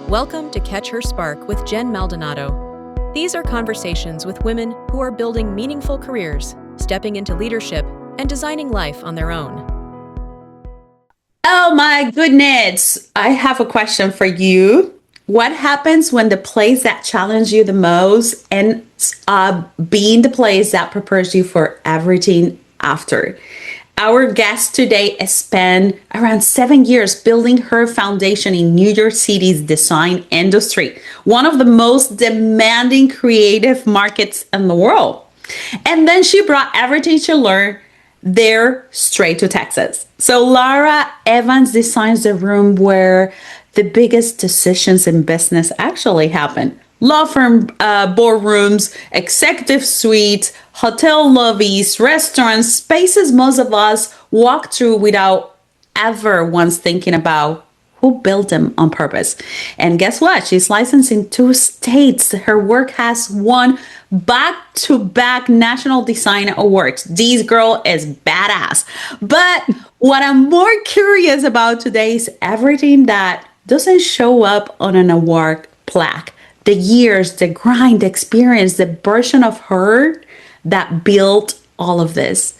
Welcome to Catch Her Spark with Jen Maldonado. These are conversations with women who are building meaningful careers, stepping into leadership, and designing life on their own. Oh my goodness. I have a question for you. What happens when the place that challenges you the most ends up being the place that prepares you for everything after? Our guest today spent around 7 years building her foundation in New York City's design industry, one of the most demanding creative markets in the world. And then she brought everything she learned there straight to Texas. So Laura Evans designs the room where the biggest decisions in business actually happen. Law firm boardrooms, executive suites, hotel lobbies, restaurants, spaces most of us walk through without ever once thinking about who built them on purpose. And guess what? She's licensed in 2 states. Her work has won back-to-back national design awards. This girl is badass. But what I'm more curious about today is everything that doesn't show up on an award plaque. The years, the grind, the experience, the version of her that built all of this.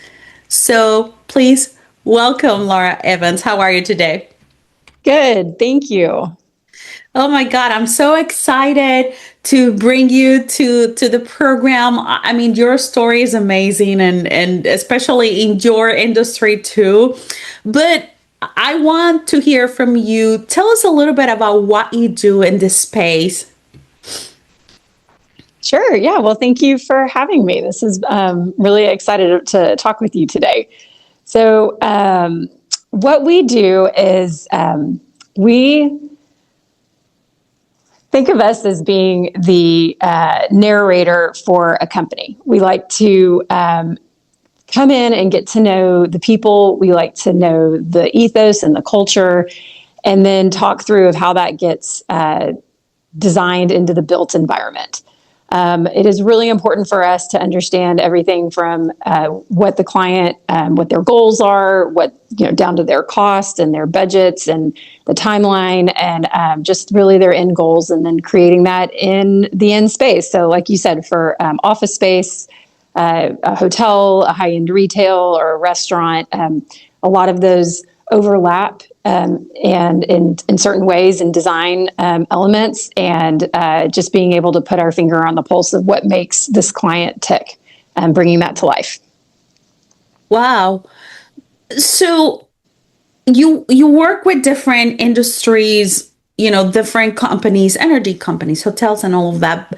So please welcome Laura Evans. How are you today? Good, thank you. Oh my God, I'm so excited to bring you to the program. I mean, your story is amazing and especially in your industry too. But I want to hear from you. Tell us a little bit about what you do in this space. Sure, yeah. Well, thank you for having me. This is really excited to talk with you today. So what we do is we think of us as being the narrator for a company. We like to come in and get to know the people. We like to know the ethos and the culture, and then talk through of how that gets designed into the built environment. It is really important for us to understand everything from what the client, what their goals are, down to their cost and their budgets and the timeline, and just really their end goals, and then creating that in the end space. So, like you said, for office space, a hotel, a high-end retail, or a restaurant, a lot of those overlap and in certain ways in design elements, and just being able to put our finger on the pulse of what makes this client tick and bringing that to life. Wow. So you work with different industries, different companies, energy companies, hotels, and all of that.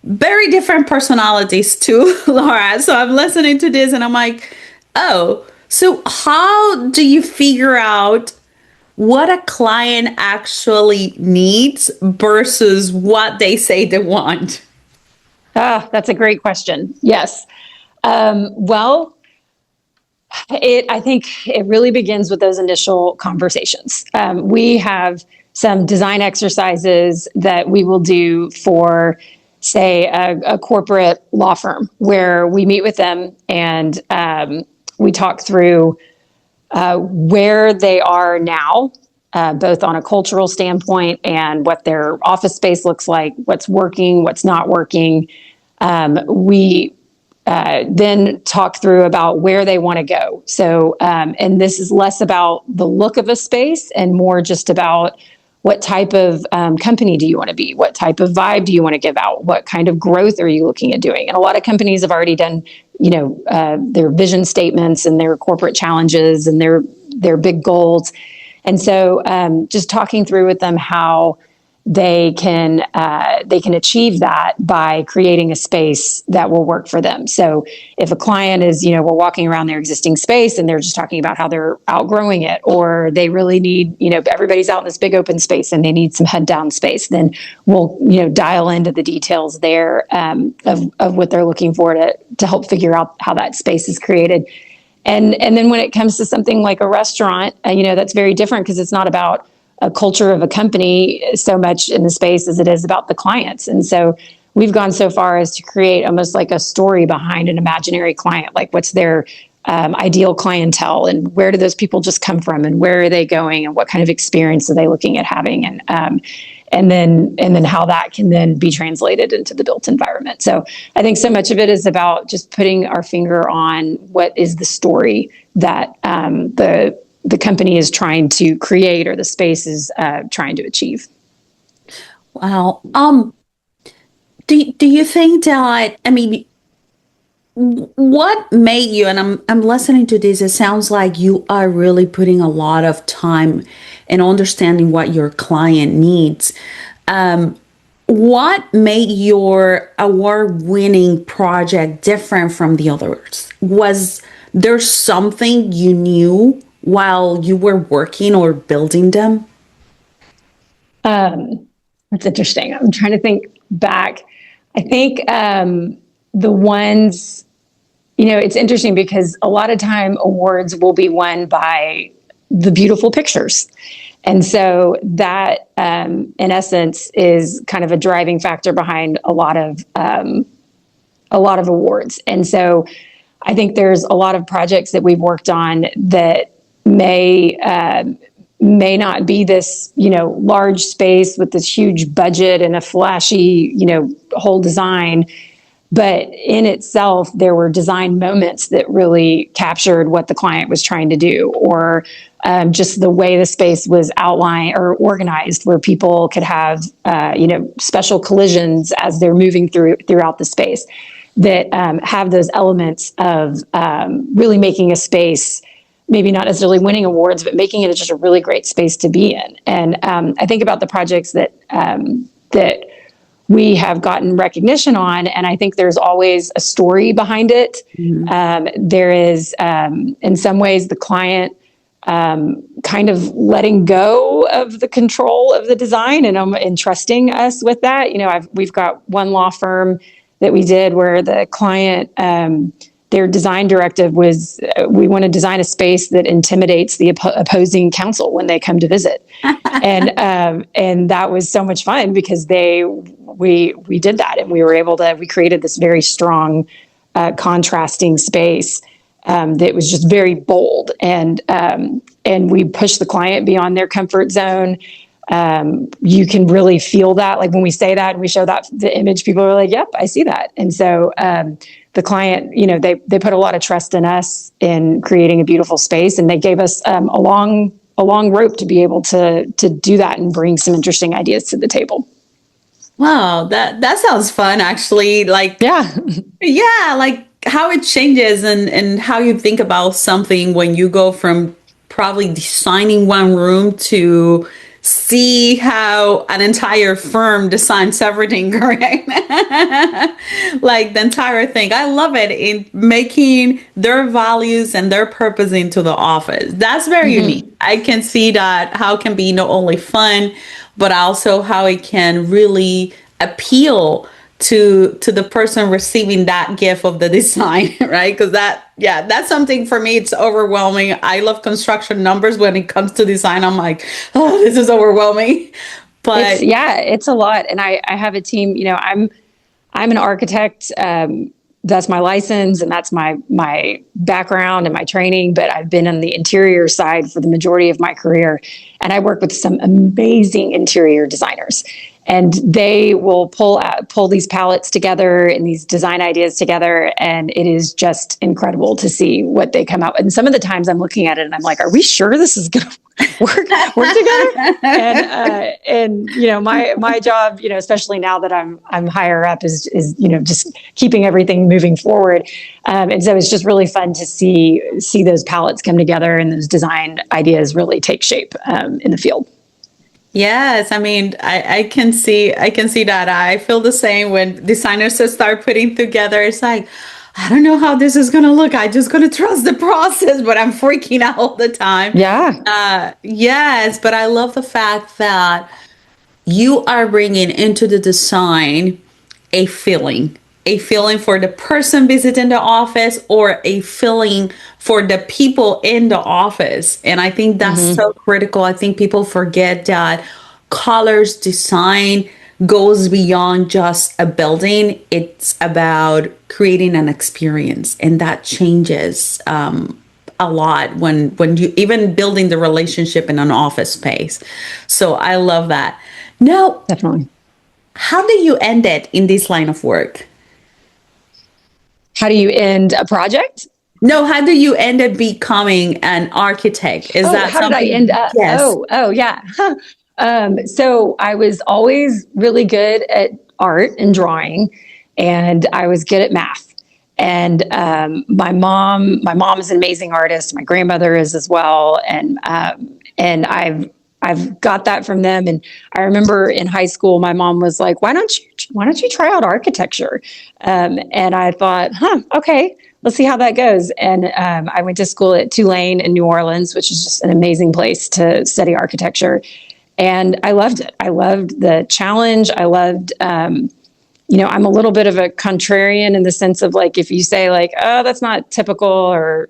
Very different personalities too, Laura. So I'm listening to this and I'm like, oh, so how do you figure out what a client actually needs versus what they say they want? That's a great question. Yes. Well, I think it really begins with those initial conversations. We have some design exercises that we will do for, say, a corporate law firm, where we meet with them and we talk through where they are now, both on a cultural standpoint and what their office space looks like, what's working, what's not working. We then talk through about where they want to go. So, and this is less about the look of a space and more just about what type of company do you want to be? What type of vibe do you want to give out? What kind of growth are you looking at doing? And a lot of companies have already done, their vision statements and their corporate challenges and their big goals. And so just talking through with them how they can achieve that by creating a space that will work for them. So if a client is, we're walking around their existing space and they're just talking about how they're outgrowing it, or they really need, everybody's out in this big open space and they need some head down space, then we'll, dial into the details there of what they're looking for to help figure out how that space is created. And then when it comes to something like a restaurant, that's very different because it's not about a culture of a company so much in the space as it is about the clients. And so we've gone so far as to create almost like a story behind an imaginary client, like what's their ideal clientele and where do those people just come from and where are they going and what kind of experience are they looking at having. and then how that can then be translated into the built environment. So I think so much of it is about just putting our finger on what is the story that the company is trying to create or the space is trying to achieve. Wow. Do you think that, I mean, what made you, and I'm listening to this, it sounds like you are really putting a lot of time in understanding what your client needs. What made your award-winning project different from the others? Was there something you knew while you were working or building them? That's interesting. I'm trying to think back. I think the ones, it's interesting because a lot of time awards will be won by the beautiful pictures. And so that, in essence, is kind of a driving factor behind a lot of awards. And so I think there's a lot of projects that we've worked on that may not be this, large space with this huge budget and a flashy, whole design. But in itself, there were design moments that really captured what the client was trying to do, or just the way the space was outlined or organized, where people could have, special collisions as they're moving throughout the space that have those elements of really making a space, maybe not necessarily winning awards, but making it just a really great space to be in. And I think about the projects that we have gotten recognition on, and I think there's always a story behind it. Mm-hmm. There is, in some ways, the client kind of letting go of the control of the design and trusting us with that. We've got one law firm that we did where the client, their design directive was, we want to design a space that intimidates the opposing counsel when they come to visit. And that was so much fun because we did that, and we created this very strong, contrasting space that was just very bold, and we pushed the client beyond their comfort zone. You can really feel that, like when we say that and we show that the image, people are like, "Yep, I see that." And so the client, they put a lot of trust in us in creating a beautiful space, and they gave us a long rope to be able to do that and bring some interesting ideas to the table. Wow, that sounds fun, actually. Like, yeah, like how it changes and how you think about something when you go from probably designing one room to see how an entire firm designs everything, correct? Like the entire thing. I love it in making their values and their purpose into the office. That's very unique. I can see that how it can be not only fun, but also how it can really appeal to the person receiving that gift of the design, right? Because that's something for me. It's overwhelming. I love construction numbers. When it comes to design, I'm like, oh, this is overwhelming. But it's a lot. And I have a team. I'm an architect. That's my license and that's my background and my training. But I've been on the interior side for the majority of my career, and I work with some amazing interior designers. And they will pull these palettes together and these design ideas together. And it is just incredible to see what they come out with. And some of the times I'm looking at it and I'm like, are we sure this is going to work together? And my job, especially now that I'm higher up is just keeping everything moving forward. And so it's just really fun to see those palettes come together and those design ideas really take shape in the field. Yes, I mean, I can see that. I feel the same when designers start putting together. It's like, I don't know how this is going to look. I just going to trust the process, but I'm freaking out all the time. Yeah. Yes, but I love the fact that you are bringing into the design a feeling for the person visiting the office or a feeling for the people in the office. And I think that's so critical. I think people forget that colors design goes beyond just a building. It's about creating an experience, and that changes a lot when you even building the relationship in an office space. So I love that. Now, Definitely. how do you end it in this line of work? How do you end a project? No, how do you end up becoming an architect? Is Oh, that how did I end something? up? Yes. Oh, yeah. So I was always really good at art and drawing, and I was good at math. And my mom is an amazing artist. My grandmother is as well, and I've got that from them. And I remember in high school, my mom was like, why don't you try out architecture?" And I thought, okay, let's see how that goes. And I went to school at Tulane in New Orleans, which is just an amazing place to study architecture. And I loved it. I loved the challenge. I loved, I'm a little bit of a contrarian in the sense of like, if you say like, oh, that's not typical, or,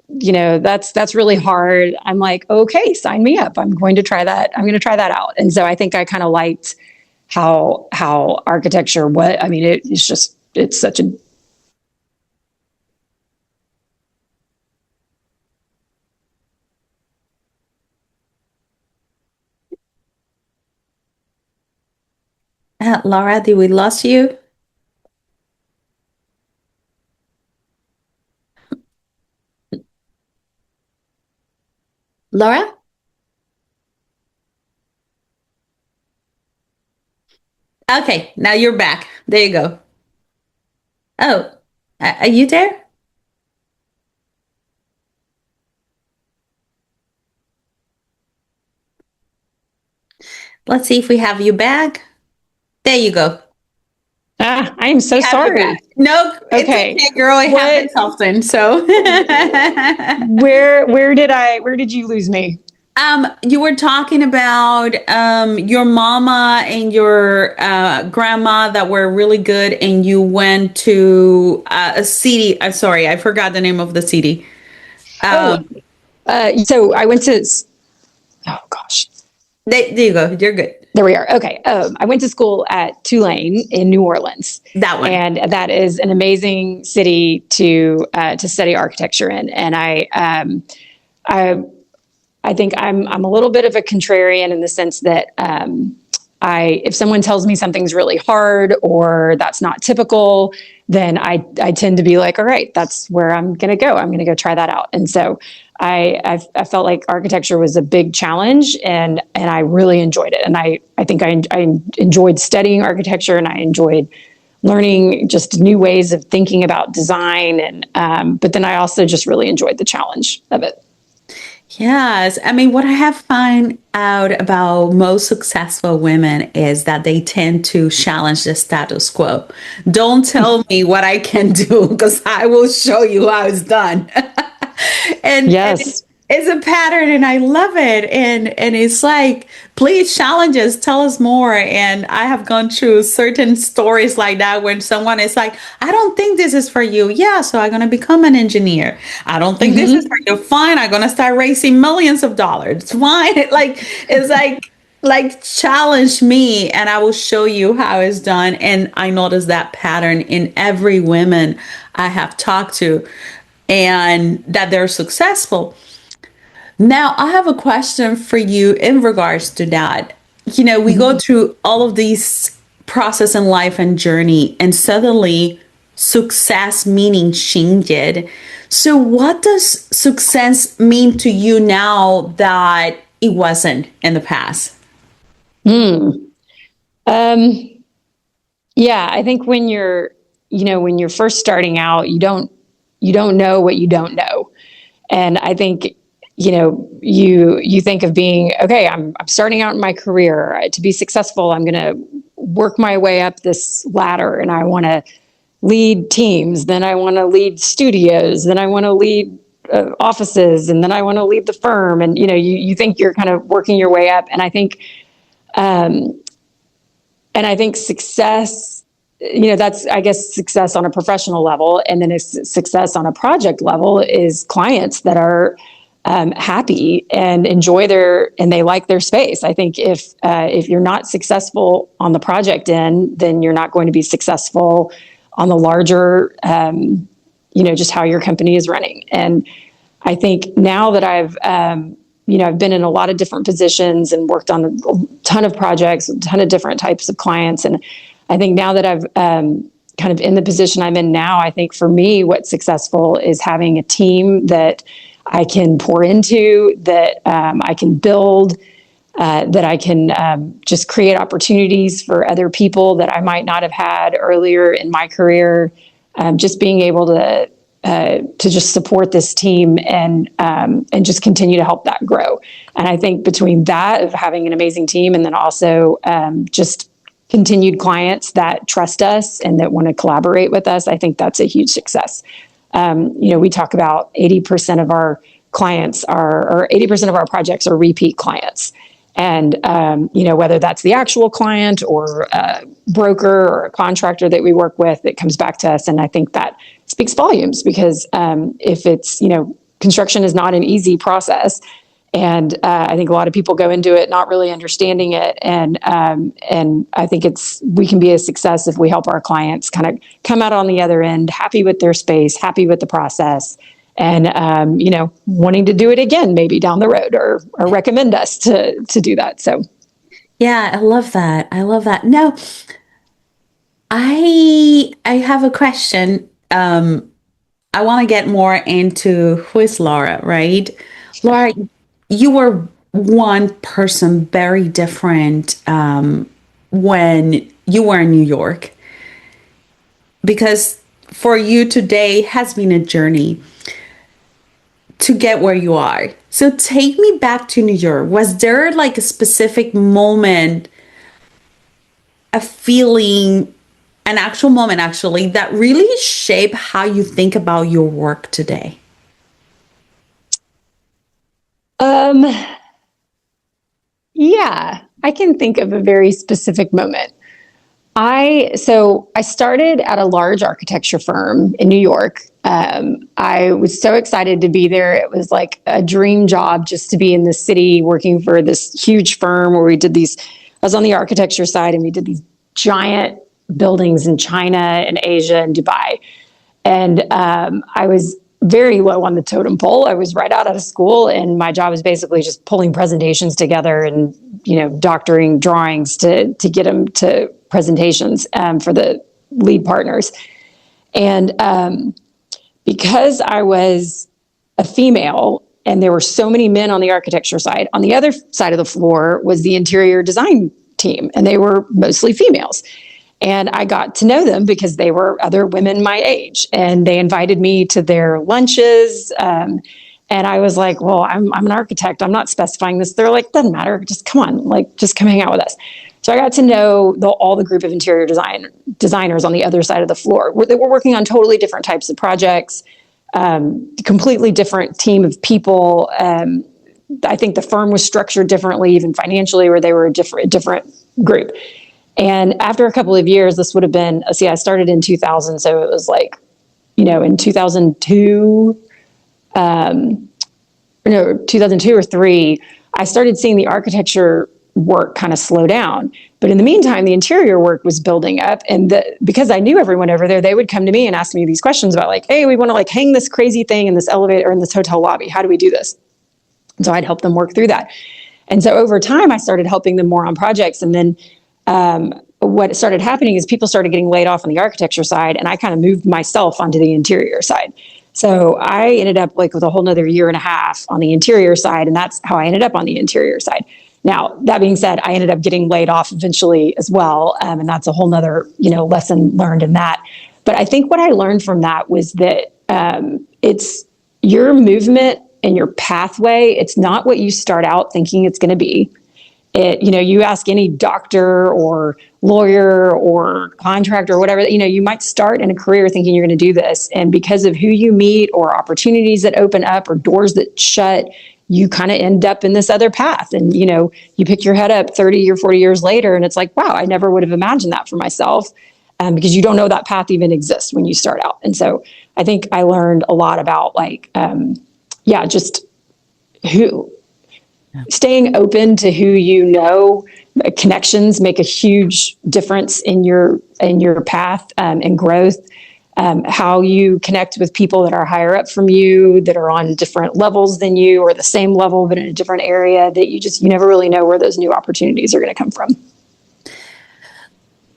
that's really hard. I'm like, okay, sign me up. I'm going to try that. I'm going to try that out. And so I think I kind of liked how architecture, it's such a Laura, did we lost you? Laura? Okay, now you're back. There you go. Oh, are you there? Let's see if we have you back. There you go. I am so We have you sorry. back. No, it's Okay. okay, girl. It What happens often. So, where did you lose me? you were talking about your mama and your grandma that were really good, and you went to a city. I'm sorry, I forgot the name of the city. Oh, Um, so I went to, oh gosh, there you go. You're good. there we are. Okay. I went to school at Tulane in New Orleans, That one. and that is an amazing city to study architecture in. And I I think I'm a little bit of a contrarian in the sense that if someone tells me something's really hard or that's not typical, then I tend to be like, all right, that's where I'm going to go. I'm going to go try that out. And so I felt like architecture was a big challenge, and I really enjoyed it. And I think I enjoyed studying architecture, and I enjoyed learning just new ways of thinking about design. And but then I also just really enjoyed the challenge of it. Yes. I mean, what I have found out about most successful women is that they tend to challenge the status quo. Don't tell me what I can do because I will show you how it's done. And Yes. it's a pattern and I love it. And it's like, please challenge us, tell us more. And I have gone through certain stories like that when someone is like, I don't think this is for you. Yeah, so I'm gonna become an engineer. I don't think this is for you. Fine, I'm gonna start raising millions of dollars. It's fine. Like challenge me and I will show you how it's done. And I noticed that pattern in every woman I have talked to and that they're successful. Now, I have a question for you in regards to that. We go through all of these process in life and journey, and suddenly success meaning changed. So, what does success mean to you now that it wasn't in the past? Um, yeah, I think when you're first starting out, you don't know what you don't know. And I think, you think of being, okay, I'm starting out in my career. To be successful, I'm going to work my way up this ladder, and I want to lead teams. Then I want to lead studios. Then I want to lead offices, and then I want to lead the firm. And, you think you're kind of working your way up. And I think success, that's, I guess, success on a professional level. And then it's success on a project level is clients that are happy and and they like their space. I think if you're not successful on the project end, then you're not going to be successful on the larger, just how your company is running. And I think now that I've I've been in a lot of different positions and worked on a ton of projects, a ton of different types of clients. And I think now that I've kind of in the position I'm in now, I think for me, what's successful is having a team that I can pour into, that I can build, that I can just create opportunities for other people that I might not have had earlier in my career. Just being able to just support this team and just continue to help that grow. And I think between that of having an amazing team and then also just continued clients that trust us and that want to collaborate with us, I think that's a huge success. We talk about 80% of our clients or 80% of our projects are repeat clients. And, whether that's the actual client or a broker or a contractor that we work with, it comes back to us. And I think that speaks volumes because if it's, construction is not an easy process. And I think a lot of people go into it not really understanding it. And I think we can be a success if we help our clients kind of come out on the other end, happy with their space, happy with the process, and wanting to do it again, maybe down the road, or recommend us to do that. So, yeah, I love that. I love that. Now, I have a question. I want to get more into who is Laura, right? Laura, you were one person very different when you were in New York, because for you today has been a journey to get where you are. So take me back to New York. Was there like a specific moment, a feeling, an actual moment actually, that really shaped how you think about your work today? Yeah, I can think of a very specific moment. I started at a large architecture firm in New York. I was so excited to be there. It was like a dream job just to be in the city working for this huge firm where I was on the architecture side and we did these giant buildings in China and Asia and Dubai. And I was very low on the totem pole. I was right out of school and my job was basically just pulling presentations together and, doctoring drawings to get them to presentations for the lead partners. And because I was a female and there were so many men on the architecture side, on the other side of the floor was the interior design team, and they were mostly females. And I got to know them because they were other women my age, and they invited me to their lunches. And I was like, well, I'm an architect. I'm not specifying this. They're like, doesn't matter. Just come on, just come hang out with us. So I got to know all the group of interior designers on the other side of the floor. They were working on totally different types of projects, completely different team of people. I think the firm was structured differently, even financially, where they were a different group. And after a couple of years, this would have been, I started in 2000. So it was like, in 2002, 2002 or 3, I started seeing the architecture work kind of slow down. But in the meantime, the interior work was building up. And because I knew everyone over there, they would come to me and ask me these questions about like, hey, we want to hang this crazy thing in this elevator or in this hotel lobby. How do we do this? And so I'd help them work through that. And so over time, I started helping them more on projects. And then what started happening is people started getting laid off on the architecture side, and I kind of moved myself onto the interior side. So I ended up with a whole nother year and a half on the interior side, and that's how I ended up on the interior side. Now, that being said, I ended up getting laid off eventually as well, and that's a whole nother lesson learned in that. But I think what I learned from that was that it's your movement and your pathway. It's not what you start out thinking it's going to be. You ask any doctor or lawyer or contractor or whatever, you might start in a career thinking you're going to do this. And because of who you meet or opportunities that open up or doors that shut, you kind of end up in this other path. And, you pick your head up 30 or 40 years later and it's like, wow, I never would have imagined that for myself, because you don't know that path even exists when you start out. And so I think I learned a lot about just staying open to who connections make a huge difference in your path and growth. how you connect with people that are higher up from you, that are on different levels than you, or the same level but in a different area, that you never really know where those new opportunities are going to come from.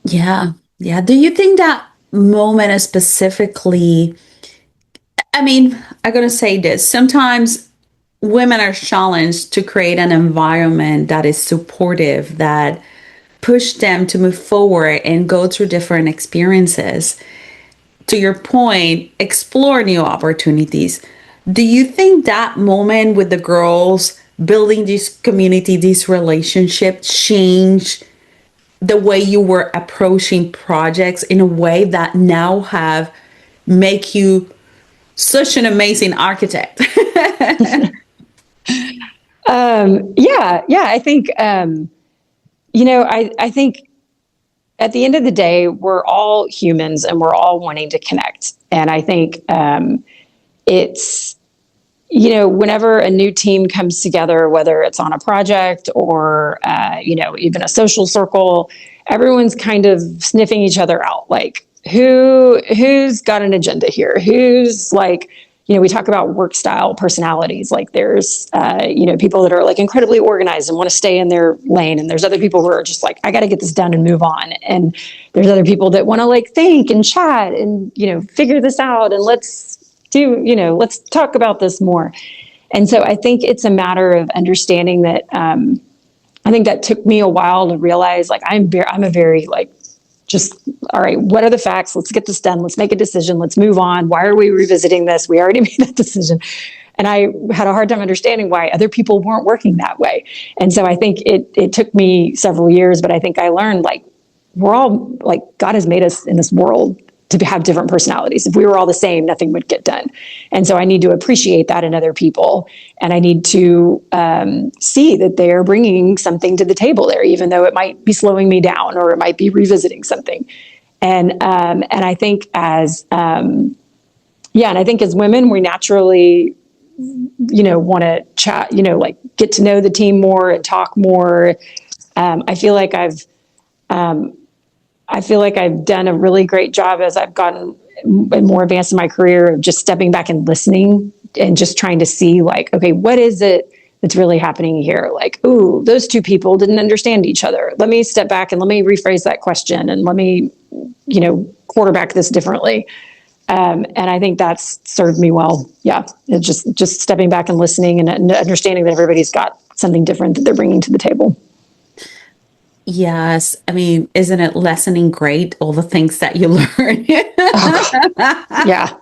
Yeah. Yeah. Do you think that moment is specifically, I mean, I'm going to say this. Sometimes women are challenged to create an environment that is supportive, that push them to move forward and go through different experiences. To your point, explore new opportunities. Do you think that moment with the girls building this community, this relationship, changed the way you were approaching projects in a way that now have make you such an amazing architect? Yeah. I think, I think at the end of the day, we're all humans and we're all wanting to connect. And I think it's, whenever a new team comes together, whether it's on a project or, even a social circle, everyone's kind of sniffing each other out. Like, who's got an agenda here? Who's like, we talk about work style personalities. Like there's, people that are like incredibly organized and want to stay in their lane. And there's other people who are just like, I got to get this done and move on. And there's other people that want to like think and chat and, figure this out. And let's talk about this more. And so I think it's a matter of understanding that, I think that took me a while to realize, like, I'm a very like, just, all right, what are the facts? Let's get this done. Let's make a decision. Let's move on. Why are we revisiting this? We already made that decision. And I had a hard time understanding why other people weren't working that way. And so I think it took me several years, but I think I learned, like, we're all, like, God has made us in this world to have different personalities. If we were all the same, nothing would get done. And so I need to appreciate that in other people. And I need to see that they're bringing something to the table there, even though it might be slowing me down or it might be revisiting something. And I think as women, we naturally, want to chat, like get to know the team more and talk more. I feel like I've done a really great job as I've gotten more advanced in my career of just stepping back and listening and just trying to see, like, okay, what is it that's really happening here? Like, ooh, those two people didn't understand each other. Let me step back and let me rephrase that question and let me, quarterback this differently. And I think that's served me well. Yeah, it's just stepping back and listening and understanding that everybody's got something different that they're bringing to the table. Yes. I mean, isn't it lessening great, all the things that you learn? Yeah.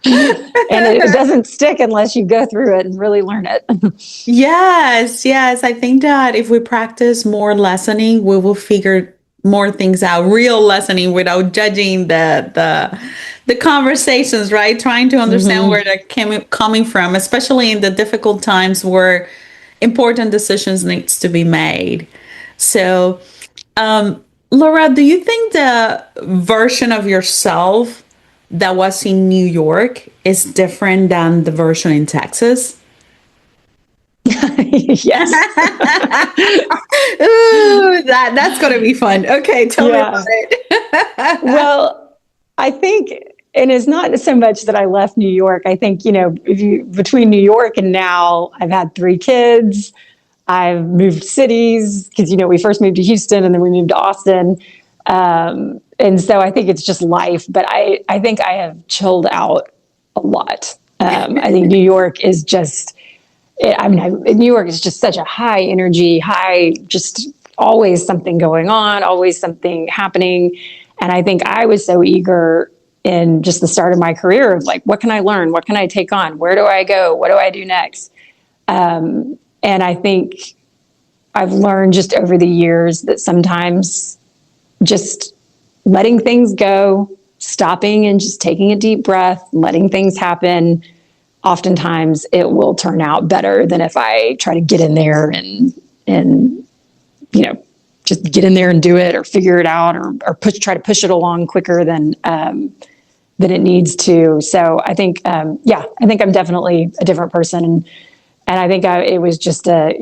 And it doesn't stick unless you go through it and really learn it. Yes. Yes. I think that if we practice more lessening, we will figure more things out, real lessening without judging the conversations, right? Trying to understand where they're coming from, especially in the difficult times where important decisions needs to be made. So, Laura, do you think the version of yourself that was in New York is different than the version in Texas? Yes. Ooh, that's going to be fun. Okay, tell me about it. Well, I think, and it's not so much that I left New York. I think, between New York and now, I've had 3 kids. I've moved cities because, we first moved to Houston and then we moved to Austin. And so I think it's just life, but I think I have chilled out a lot. I think New York is just, New York is just such a high energy, just always something going on, always something happening. And I think I was so eager in just the start of my career of like, what can I learn? What can I take on? Where do I go? What do I do next? And I think I've learned just over the years that sometimes just letting things go, stopping and just taking a deep breath, letting things happen, oftentimes it will turn out better than if I try to get in there and just get in there and do it or figure it out or try to push it along quicker than it needs to. So I think, I think I'm definitely a different person. And I think it was just I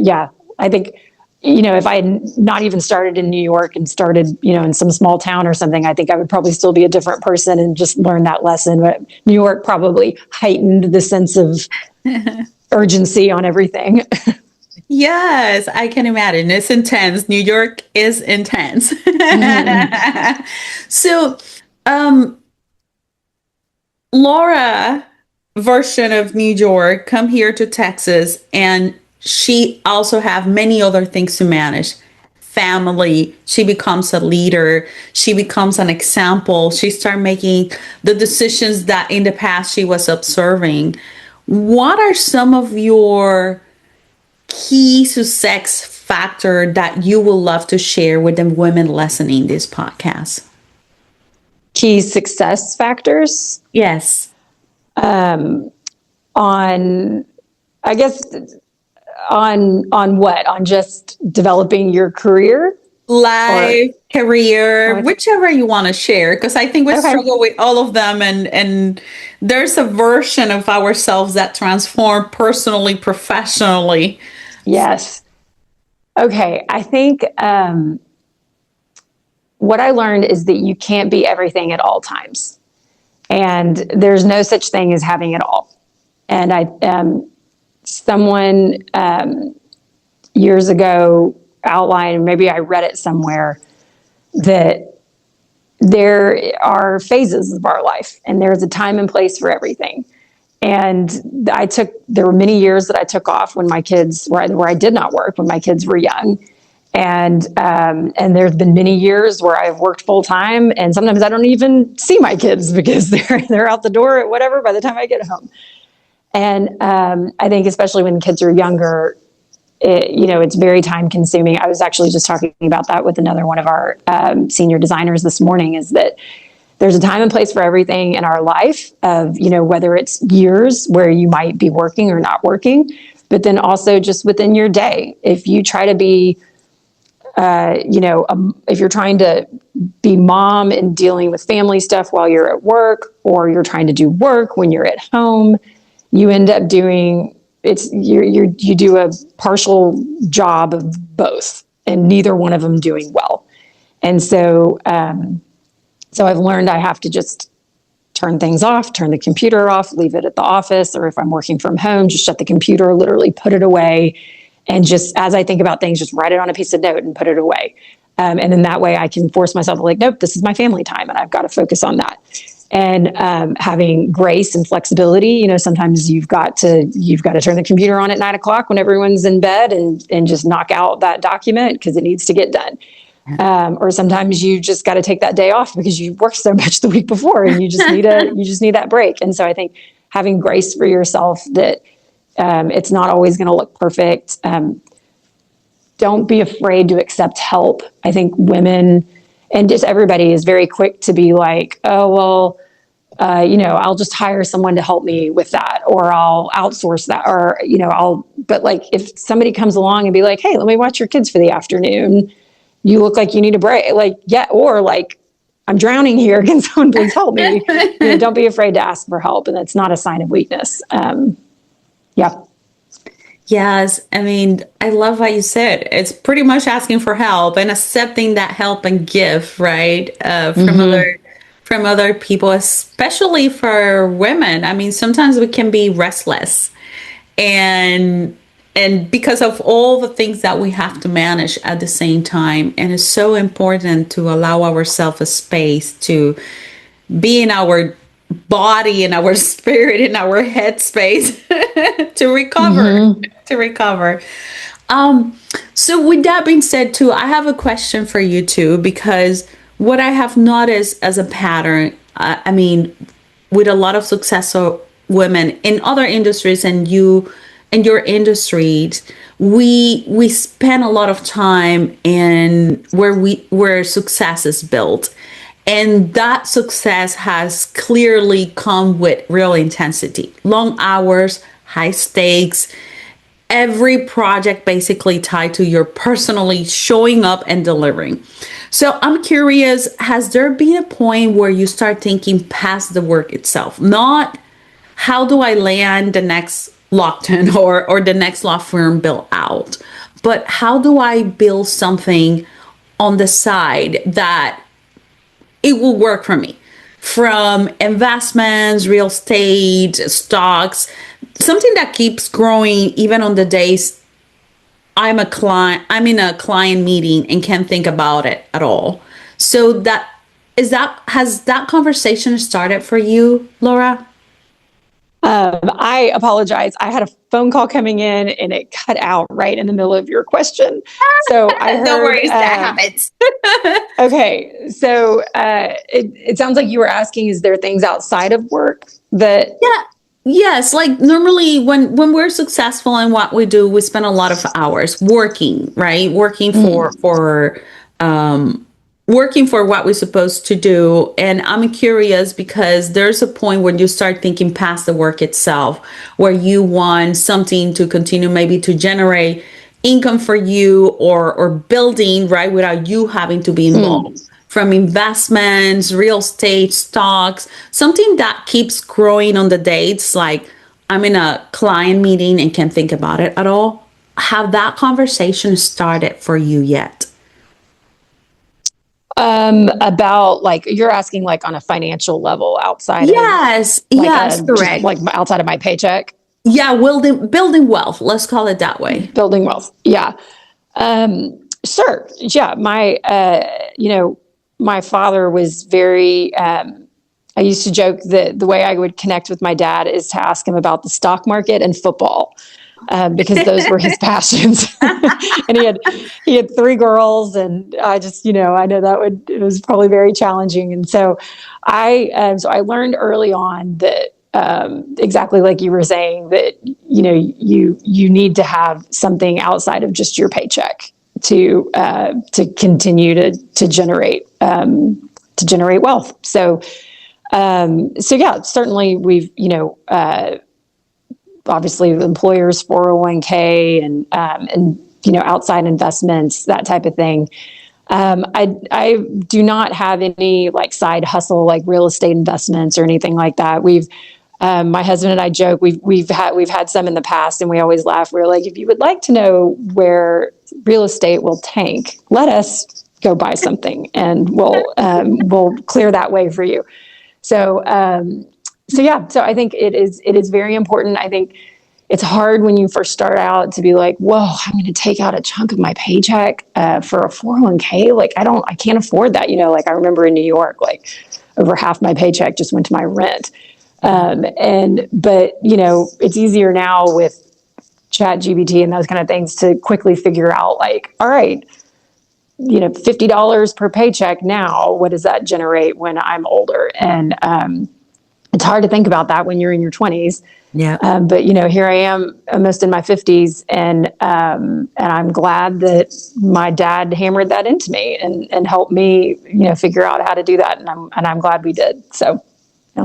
think if I had not even started in New York and started, in some small town or something, I think I would probably still be a different person and just learn that lesson. But New York probably heightened the sense of urgency on everything. Yes, I can imagine. It's intense. New York is intense. So, um, Laura version of New York come here to Texas, and she also have many other things to manage. Family, she becomes a leader, she becomes an example, she start making the decisions that in the past she was observing. What are some of your key success factor that you would love to share with the women listening this podcast? Key success factors Yes. on, I guess, on what? On just developing your career? Or Life, career, whichever you want to share, because I think we okay. struggle with all of them, and there's a version of ourselves that transform personally, professionally. Yes. Okay. I think what I learned is that you can't be everything at all times. And there's no such thing as having it all. And someone years ago outlined, maybe I read it somewhere, that there are phases of our life and there's a time and place for everything. And there were many years that I took off when my kids where I did not work when my kids were young. And there's been many years where I've worked full time, and sometimes I don't even see my kids because they're out the door at whatever by the time I get home. And I think especially when kids are younger, it's very time consuming. I was actually just talking about that with another one of our senior designers this morning, is that there's a time and place for everything in our life of, whether it's years where you might be working or not working, but then also just within your day. If you try to be, if you're trying to be mom and dealing with family stuff while you're at work, or you're trying to do work when you're at home, you end up doing you do a partial job of both, and neither one of them doing well. And so, so I've learned I have to just turn things off, turn the computer off, leave it at the office, or if I'm working from home, just shut the computer, literally put it away. And just as I think about things, just write it on a piece of note and put it away. And then that way I can force myself to nope, this is my family time and I've got to focus on that. And having grace and flexibility, sometimes you've got to turn the computer on at 9:00 when everyone's in bed and just knock out that document because it needs to get done. Or sometimes you just got to take that day off because you worked so much the week before and you just need that break. And so I think having grace for yourself that it's not always going to look perfect. Don't be afraid to accept help. I think women and just everybody is very quick to be like, oh, well, I'll just hire someone to help me with that, or I'll outsource that, or, but if somebody comes along and be like, hey, let me watch your kids for the afternoon. You look like you need a break. Or I'm drowning here. Can someone please help me? Don't be afraid to ask for help. And that's not a sign of weakness. Yeah. Yes, I mean, I love what you said. It's pretty much asking for help and accepting that help and give, right? From other people, especially for women. I mean, sometimes we can be restless, and because of all the things that we have to manage at the same time, and it's so important to allow ourselves a space to be in our body and our spirit in our head space to recover. So with that being said too, I have a question for you too, because what I have noticed as a pattern, I mean, with a lot of successful women in other industries and you in your industries, we spend a lot of time in where success is built. And that success has clearly come with real intensity, long hours, high stakes, every project basically tied to your personally showing up and delivering. So I'm curious, has there been a point where you start thinking past the work itself? Not how do I land the next Lockton or the next law firm built out, but how do I build something on the side that it will work for me? From investments, real estate, stocks, something that keeps growing even on the days I'm in a client meeting and can't think about it at all. So has that conversation started for you, Laura? I apologize. I had a phone call coming in and it cut out right in the middle of your question. So I No heard, worries, that happens. okay. So it sounds like you were asking, is there things outside of work that, Yeah. Yes, like normally when we're successful in what we do, we spend a lot of hours working, right? Working for what we're supposed to do. And I'm curious because there's a point when you start thinking past the work itself, where you want something to continue maybe to generate income for you or building, right, without you having to be involved. From investments, real estate, stocks, something that keeps growing on the dates, like I'm in a client meeting and can't think about it at all. Have that conversation started for you yet? about like, you're asking like on a financial level outside of Yes, like yes, just correct. like outside of my paycheck, Yeah, building wealth. Let's call it that way. building wealth. Yeah. Sure. Yeah. My father was very, I used to joke that the way I would connect with my dad is to ask him about the stock market and football, because those were his passions. And he had three girls, and I just, I know it was probably very challenging. And so I learned early on that, exactly like you were saying, that you need to have something outside of just your paycheck to continue to generate wealth. So yeah, certainly we've, obviously employers 401k and outside investments, that type of thing. I do not have any like side hustle like real estate investments or anything like that. My husband and I joke, we've had some in the past, and we always laugh. We're like, if you would like to know where real estate will tank, let us go buy something, and we'll clear that way for you. So yeah, so I think it is very important. I think it's hard when you first start out to be like, whoa, I'm going to take out a chunk of my paycheck for a 401k. Like I can't afford that. Like I remember in New York, like over half my paycheck just went to my rent. But it's easier now with chat GBT and those kind of things to quickly figure out like, all right, $50 per paycheck now, what does that generate when I'm older? And it's hard to think about that when you're in your 20s. Yeah. But here I am, almost in my 50s, and I'm glad that my dad hammered that into me and helped me, figure out how to do that, and I'm glad we did. So.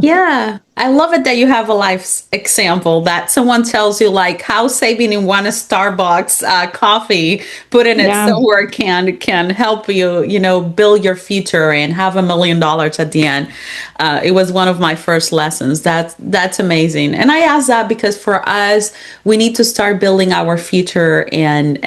Yeah, I love it that you have a life example that someone tells you like how saving in one Starbucks coffee, putting it Yeah. somewhere can help you, build your future and have $1 million at the end. It was one of my first lessons. That's amazing. And I ask that because for us, we need to start building our future and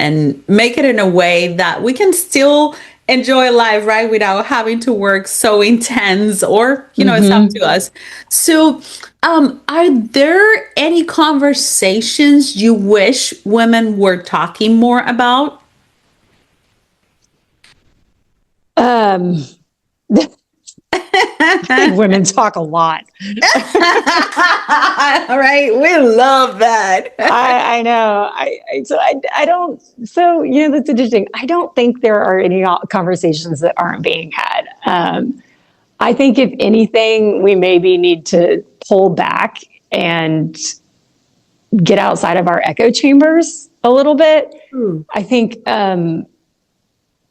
make it in a way that we can still enjoy life, right? Without having to work so intense or, it's up to us. So, are there any conversations you wish women were talking more about? I think women talk a lot. All right. We love that. I know. I don't. So that's interesting. I don't think there are any conversations that aren't being had. I think if anything, we maybe need to pull back and get outside of our echo chambers a little bit. I think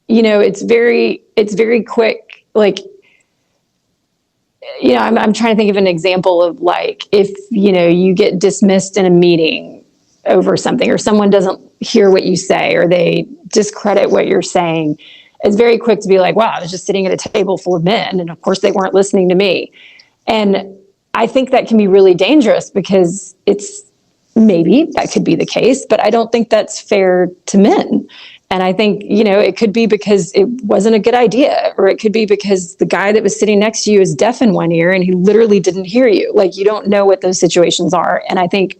it's very quick. Like, I'm trying to think of an example of like, if, you get dismissed in a meeting over something, or someone doesn't hear what you say, or they discredit what you're saying, it's very quick to be like, wow, I was just sitting at a table full of men, and of course they weren't listening to me. And I think that can be really dangerous because maybe that could be the case, but I don't think that's fair to men. And I think, it could be because it wasn't a good idea, or it could be because the guy that was sitting next to you is deaf in one ear and he literally didn't hear you. Like, you don't know what those situations are. And I think,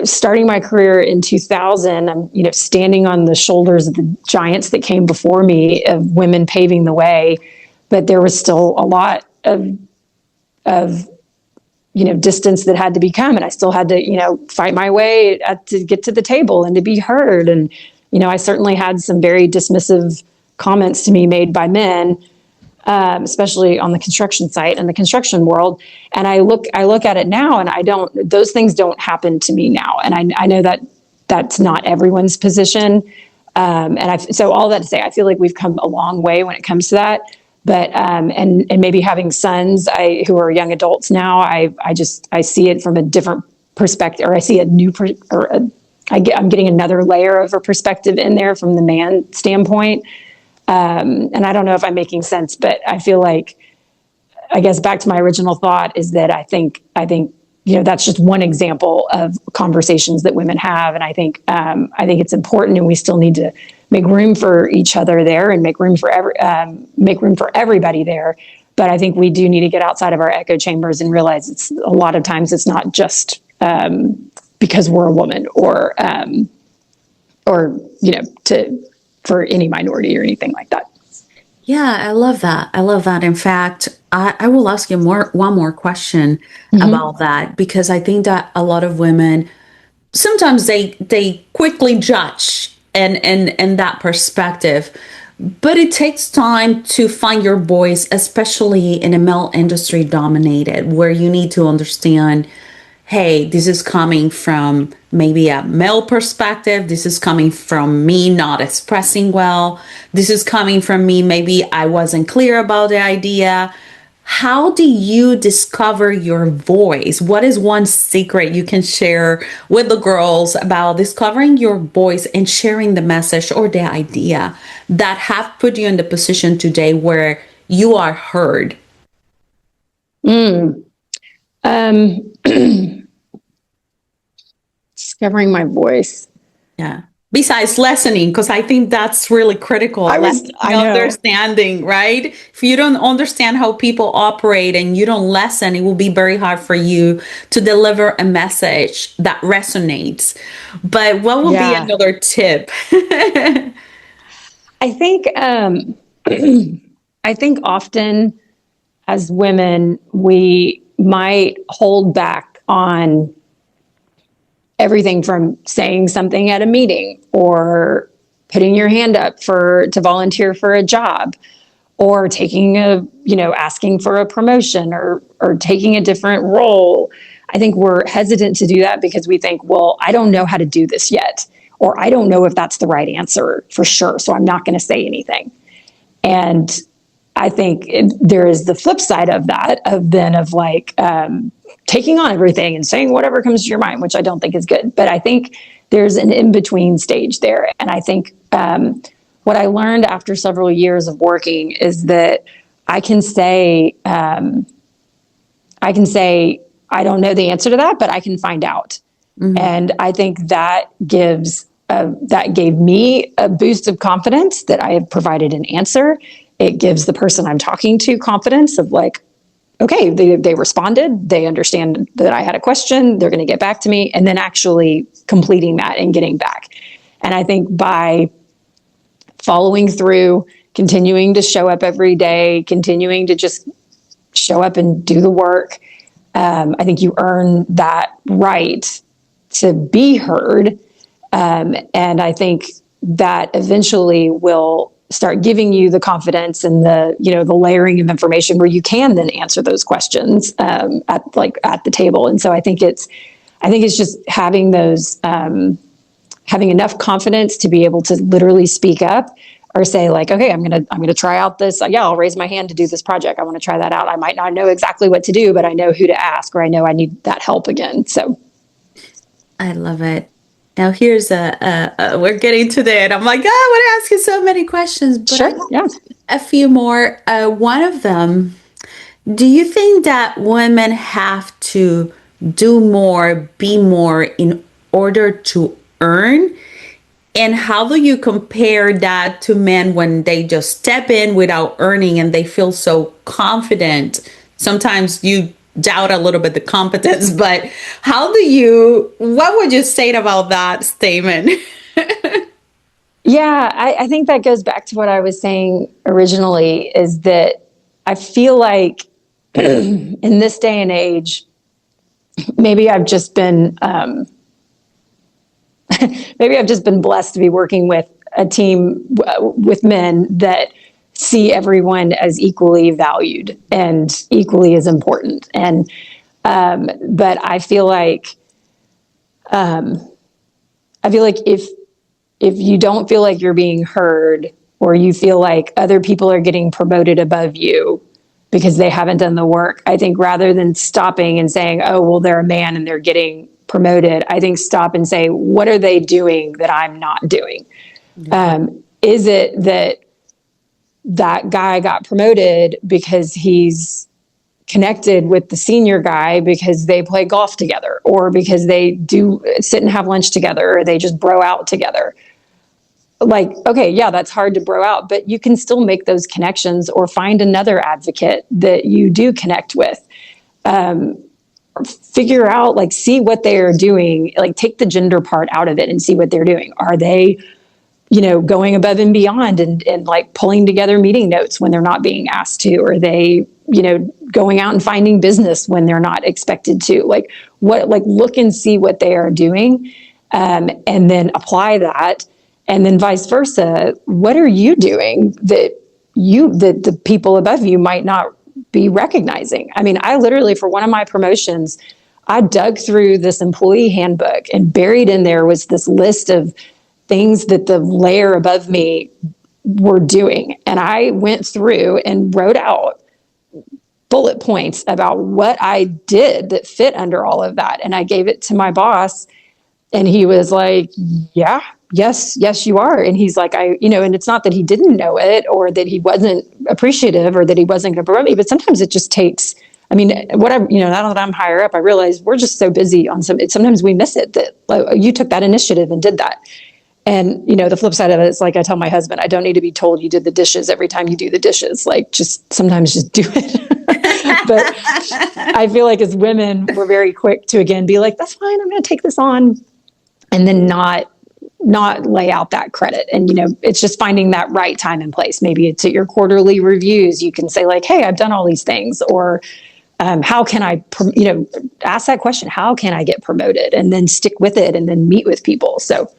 starting my career in 2000, I'm, standing on the shoulders of the giants that came before me, of women paving the way, but there was still a lot of distance that had to be come. And I still had to, fight my way to get to the table and to be heard. And, I certainly had some very dismissive comments to me made by men, especially on the construction site and the construction world. And I look at it now, and those things don't happen to me now. And I know that that's not everyone's position. So all that to say, I feel like we've come a long way when it comes to that. But and maybe having sons who are young adults now, I see it from a different perspective, or I see a new I'm getting another layer of a perspective in there from the man standpoint. And I don't know if I'm making sense, but I feel like, I guess back to my original thought is that I think that's just one example of conversations that women have, and I think it's important, and we still need to make room for each other there, and make room for everybody there. But I think we do need to get outside of our echo chambers and realize a lot of times it's not just because we're a woman, or for any minority or anything like that. Yeah, I love that. I love that. In fact, I will ask you one more question about that, because I think that a lot of women, sometimes they quickly judge and that perspective, but it takes time to find your voice, especially in a male industry dominated, where you need to understand, hey, this is coming from maybe a male perspective. This is coming from me not expressing well. This is coming from me, maybe I wasn't clear about the idea. How do you discover your voice? What is one secret you can share with the girls about discovering your voice and sharing the message or the idea that have put you in the position today where you are heard? Discovering my voice. Yeah. Besides listening, because I think that's really critical. Understanding, right? If you don't understand how people operate and you don't listen, it will be very hard for you to deliver a message that resonates. But what would be another tip? I think often as women, we might hold back on everything from saying something at a meeting, or putting your hand up to volunteer for a job, or asking for a promotion, or taking a different role. I think we're hesitant to do that because we think, well, I don't know how to do this yet, or I don't know if that's the right answer for sure, so I'm not going to say anything. And I think there is the flip side of that, of taking on everything and saying whatever comes to your mind, which I don't think is good. But I think there's an in-between stage there. And I think what I learned after several years of working is that I can say, I don't know the answer to that, but I can find out. Mm-hmm. And I think that gave me a boost of confidence that I have provided an answer. It gives the person I'm talking to confidence of okay, they responded, they understand that I had a question, they're going to get back to me, and then actually completing that and getting back. And I think by following through, continuing to show up every day, continuing to just show up and do the work, I think you earn that right to be heard. And I think that eventually will start giving you the confidence and the layering of information where you can then answer those questions at the table. And so I think it's just having those, having enough confidence to be able to literally speak up or say okay, I'm going to try out this. I'll raise my hand to do this project. I want to try that out. I might not know exactly what to do, but I know who to ask, or I know I need that help again. So I love it. Now here's we're getting to the end. I'm I want to ask you so many questions, but sure, yeah, a few more. One of them, do you think that women have to do more, be more in order to earn? And how do you compare that to men when they just step in without earning and they feel so confident? Sometimes you doubt a little bit the competence, but what would you say about that statement? Yeah, I think that goes back to what I was saying originally, is that I feel like in this day and age, maybe I've just been maybe I've just been blessed to be working with a team with men that see everyone as equally valued and equally as important. And but I feel like if you don't feel like you're being heard, or you feel like other people are getting promoted above you because they haven't done the work, I think rather than stopping and saying, oh, well, they're a man and they're getting promoted, I think stop and say, what are they doing that I'm not doing? Is it that guy got promoted because he's connected with the senior guy because they play golf together, or because they do sit and have lunch together, or they just bro out together? Like, okay, yeah, that's hard to bro out, but you can still make those connections or find another advocate that you do connect with. Figure out, like, see what they are doing, like take the gender part out of it and see what they're doing. Are they, going above and beyond and like pulling together meeting notes when they're not being asked to? Or are they, going out and finding business when they're not expected to? Like, look and see what they are doing, and then apply that. And then vice versa, what are you doing that the people above you might not be recognizing? I mean, I literally, for one of my promotions, I dug through this employee handbook, and buried in there was this list of things that the layer above me were doing. And I went through and wrote out bullet points about what I did that fit under all of that. And I gave it to my boss, and he was like, yeah, yes, you are. And he's like, and it's not that he didn't know it, or that he wasn't appreciative, or that he wasn't going to promote me, but sometimes it just takes, whatever, now that I'm higher up, I realize we're just so busy on sometimes we miss it, that like, you took that initiative and did that. And, the flip side of it is, like, I tell my husband, I don't need to be told you did the dishes every time you do the dishes. Like, sometimes just do it. But I feel like as women, we're very quick to, again, be like, that's fine, I'm going to take this on. And then not lay out that credit. And, it's just finding that right time and place. Maybe it's at your quarterly reviews. You can say, like, hey, I've done all these things. Or how can I, ask that question, how can I get promoted? And then stick with it, and then meet with people. So,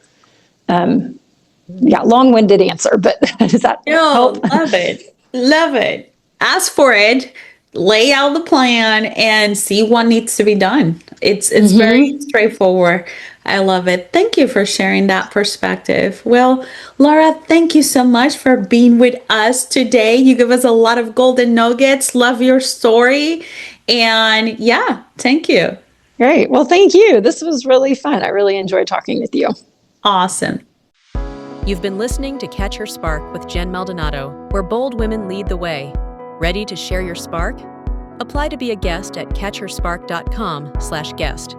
yeah, long-winded answer, but does that help? Love it. Love it. Ask for it, lay out the plan, and see what needs to be done. It's very straightforward. I love it. Thank you for sharing that perspective. Well, Laura, thank you so much for being with us today. You give us a lot of golden nuggets. Love your story. And yeah, thank you. Great. Well, thank you. This was really fun. I really enjoyed talking with you. Awesome. You've been listening to Catch Her Spark with Jen Maldonado, where bold women lead the way. Ready to share your spark? Apply to be a guest at catchherspark.com/guest.